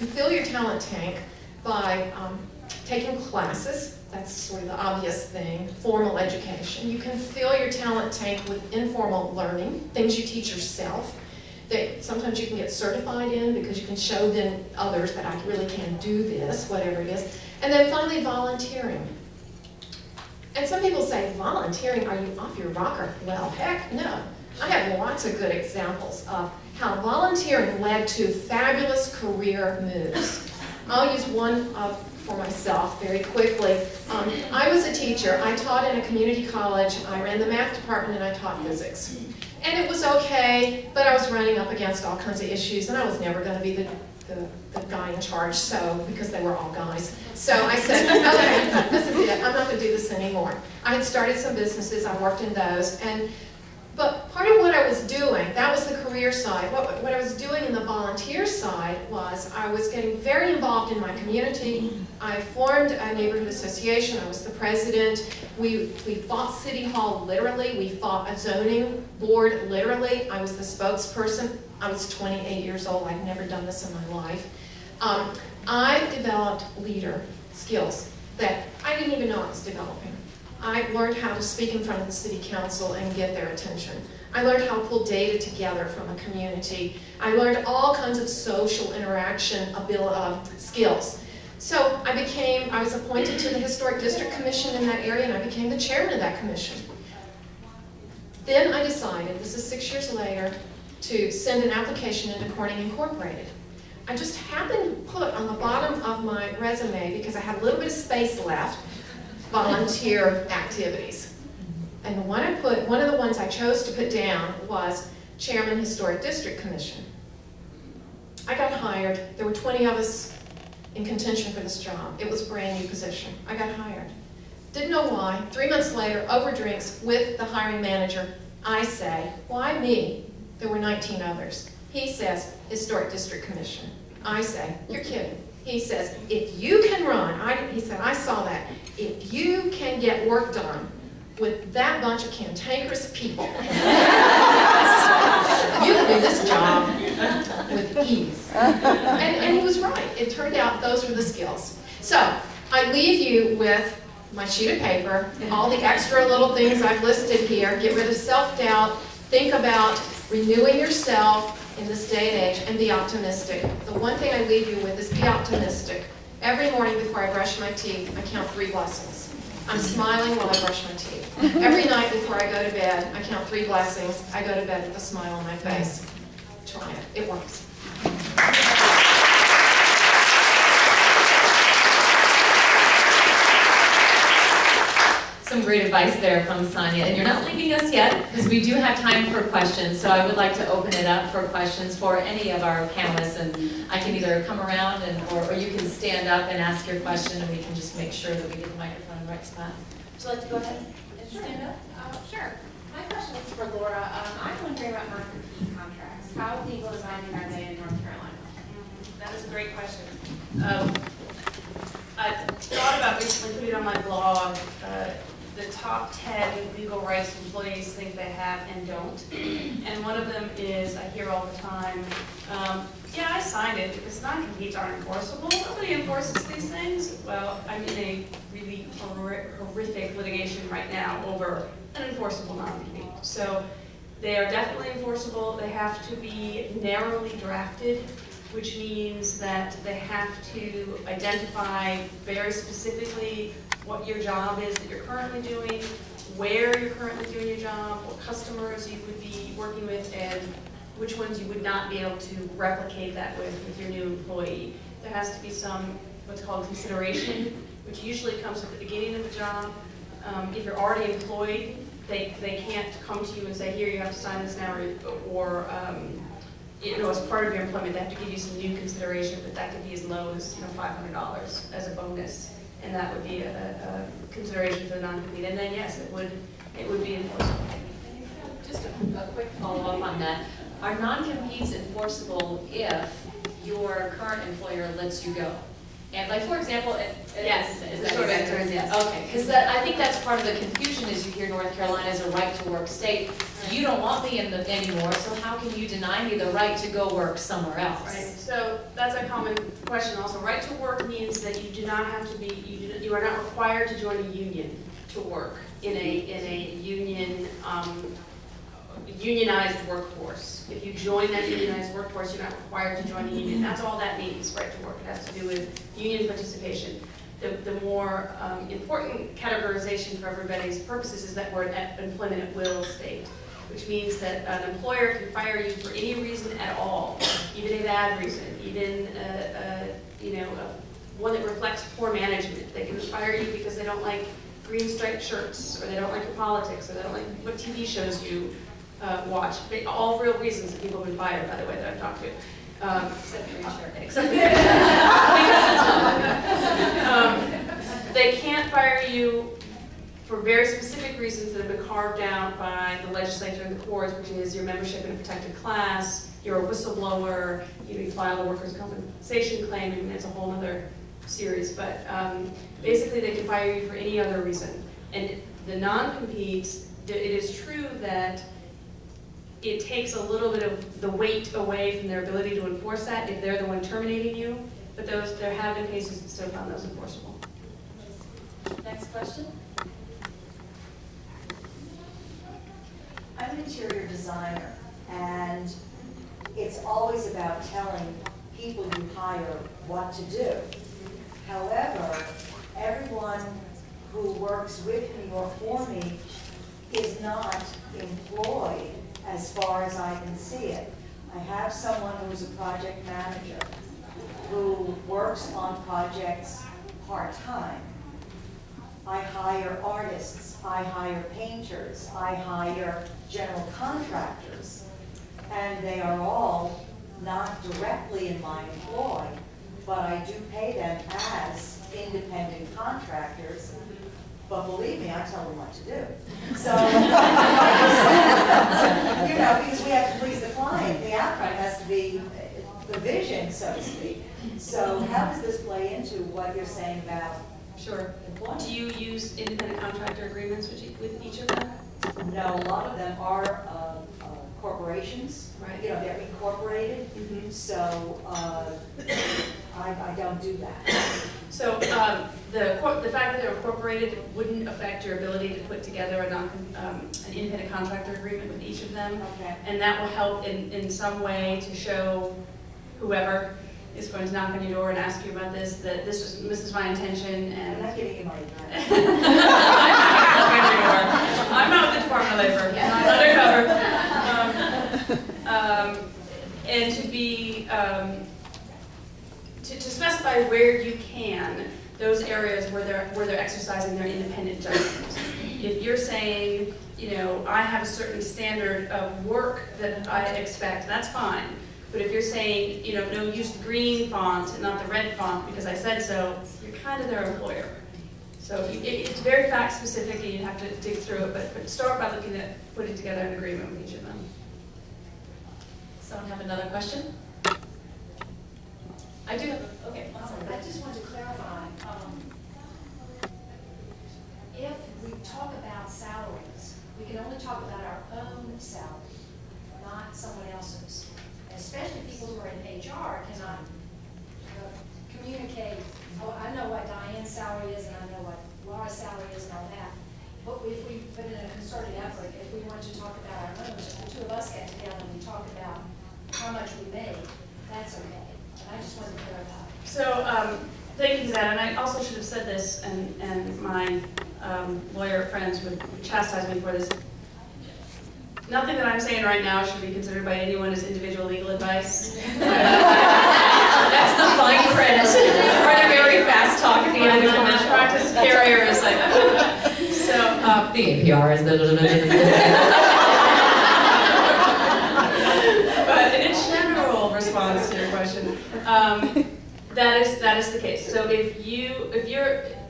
You fill your talent tank by taking classes. That's sort of the obvious thing, formal education. You can fill your talent tank with informal learning, things you teach yourself, that sometimes you can get certified in because you can show then others that I really can do this, whatever it is. And then finally, volunteering. And some people say, volunteering, are you off your rocker? Well, heck no. I have lots of good examples of how volunteering led to fabulous career moves. I'll use one for myself very quickly. I was a teacher. I taught in a community college. I ran the math department and I taught physics. And it was okay, but I was running up against all kinds of issues and I was never going to be the guy in charge, because they were all guys. So I said, okay, this is it. I'm not going to do this anymore. I had started some businesses. I worked in those. But part of what I was doing, that was the career side. What I was doing in the volunteer side was I was getting very involved in my community. I formed a neighborhood association. I was the president. We fought City Hall literally. We fought a zoning board literally. I was the spokesperson. I was 28 years old. I'd never done this in my life. I developed leader skills that I didn't even know I was developing. I learned how to speak in front of the city council and get their attention. I learned how to pull data together from a community. I learned all kinds of social interaction skills. So I was appointed to the Historic District Commission in that area, and I became the chairman of that commission. Then I decided, this is 6 years later, to send an application into Corning Incorporated. I just happened to put on the bottom of my resume, because I had a little bit of space left, volunteer activities. And the one I put, one of the ones I chose to put down was Chairman Historic District Commission. I got hired. There were 20 of us in contention for this job. It was a brand new position. I got hired. Didn't know why. 3 months later, over drinks with the hiring manager, I say, why me? There were 19 others. He says, Historic District Commission. I say, you're kidding. He says, if you can run, he said, I saw that. If you can get work done with that bunch of cantankerous people, you can do this job with ease. And he was right. It turned out those were the skills. So I leave you with my sheet of paper, all the extra little things I've listed here. Get rid of self-doubt. Think about renewing yourself in this day and age, and be optimistic. The one thing I leave you with is be optimistic. Every morning before I brush my teeth, I count 3 blessings. I'm smiling while I brush my teeth. Every night before I go to bed, I count 3 blessings. I go to bed with a smile on my face. Try it. It works. Some great advice there from Sonya, and you're not leaving us yet because we do have time for questions, so I would like to open it up for questions for any of our panelists, and I can either come around or you can stand up and ask your question, and we can just make sure that we get the microphone in the right spot. Would you like to go ahead and stand up? Sure. My question is for Laura. I'm wondering about non-compete contracts. How legal and binding are they in North Carolina? That is a great question. I thought about recently putting on my blog the top 10 legal rights employees think they have and don't. And one of them is, I hear all the time, yeah, I signed it because non-competes aren't enforceable. Nobody enforces these things. Well, I'm in a really horrific litigation right now over an enforceable non-compete. So they are definitely enforceable. They have to be narrowly drafted, which means that they have to identify very specifically what your job is that you're currently doing, where you're currently doing your job, what customers you would be working with, and which ones you would not be able to replicate that with your new employee. There has to be some what's called consideration, which usually comes at the beginning of the job. If you're already employed, they can't come to you and say, here, you have to sign this now, or as part of your employment, they have to give you some new consideration, but that could be as low as $500 as a bonus, and that would be a consideration for the non-compete. And then yes, it would be enforceable. Just a quick follow-up on that. Are non-competes enforceable if your current employer lets you go? And like, for example, Yes, is the that short exactly- answer is yes. Okay, because I think that's part of the confusion is you hear North Carolina is a right to work state. You don't want me anymore, so how can you deny me the right to go work somewhere else? Right, so that's a common question also. Right to work means that you do not have to be, you are not required to join a union to work in a union, unionized workforce. If you join that unionized workforce, you're not required to join a union. That's all that means, right to work. It has to do with union participation. The more important categorization for everybody's purposes is that we're an employment at will state, which means that an employer can fire you for any reason at all, even a bad reason, even one that reflects poor management. They can fire you because they don't like green striped shirts, or they don't like your politics, or they don't like what TV shows you watch. All real reasons that people have been fired, by the way, that I've talked to. Except for your shirt. Except they can't fire you for very specific reasons that have been carved out by the legislature and the courts, which is your membership in a protected class, you're a whistleblower, you filed a workers' compensation claim, and it's a whole other series. But basically, they can fire you for any other reason. And the non-competes, it is true that it takes a little bit of the weight away from their ability to enforce that if they're the one terminating you. But there have been cases that still found those enforceable. Next question. I'm an interior designer, and it's always about telling people you hire what to do. However, everyone who works with me or for me is not employed as far as I can see it. I have someone who's a project manager who works on projects part-time. I hire artists, I hire painters, I hire general contractors, and they are all not directly in my employ, but I do pay them as independent contractors. But believe me, I tell them what to do. So, because we have to please the client, the outcome has to be the vision, so to speak. So how does this play into what you're saying about employment? Do you use independent contractor agreements with each of them? No, a lot of them are corporations. Right. They're incorporated. Mm-hmm. So I don't do that. So the fact that they're incorporated wouldn't affect your ability to put together an independent contractor agreement with each of them. Okay. And that will help in some way to show whoever is going to knock on your door and ask you about this, that this is my intention. And I'm not giving you my address. I'm not with the Department of Labor. I'm undercover. And to be to specify where you can those areas where they're exercising their independent judgment. If you're saying, I have a certain standard of work that I expect, that's fine. But if you're saying, no, use the green font and not the red font because I said so, you're kind of their employer. So it's very fact specific, and you have to dig through it. But start by looking at putting together an agreement with each of them. Someone have another question? I do have. Okay. I just want to clarify. If we talk about salaries, we can only talk about our own salary, not someone else's. Especially people who are in HR cannot communicate. Oh, I know what Diane's salary is, and I know what Laura's salary is, and all that. But if we put in a concerted effort, if we want to talk about our own, if the two of us get together and we talk about how much we make, that's okay. And I just wanted to clarify. So thank you for that. And I also should have said this, and my lawyer friends would chastise me for this. Nothing that I'm saying right now should be considered by anyone as individual legal advice. That's the fine print. Or the very fast talk at the end of the practice carrier is like, so. The APR is But in a general response to your question, that is the case. So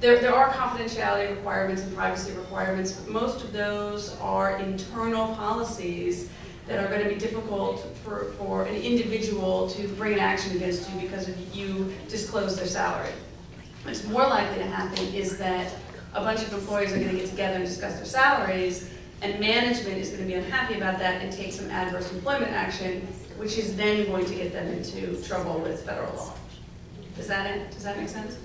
there are confidentiality requirements and privacy requirements, but most of those are internal policies that are going to be difficult for an individual to bring an action against you because of you disclose their salary. What's more likely to happen is that a bunch of employees are going to get together and discuss their salaries, and management is going to be unhappy about that and take some adverse employment action, which is then going to get them into trouble with federal law. Does that make sense?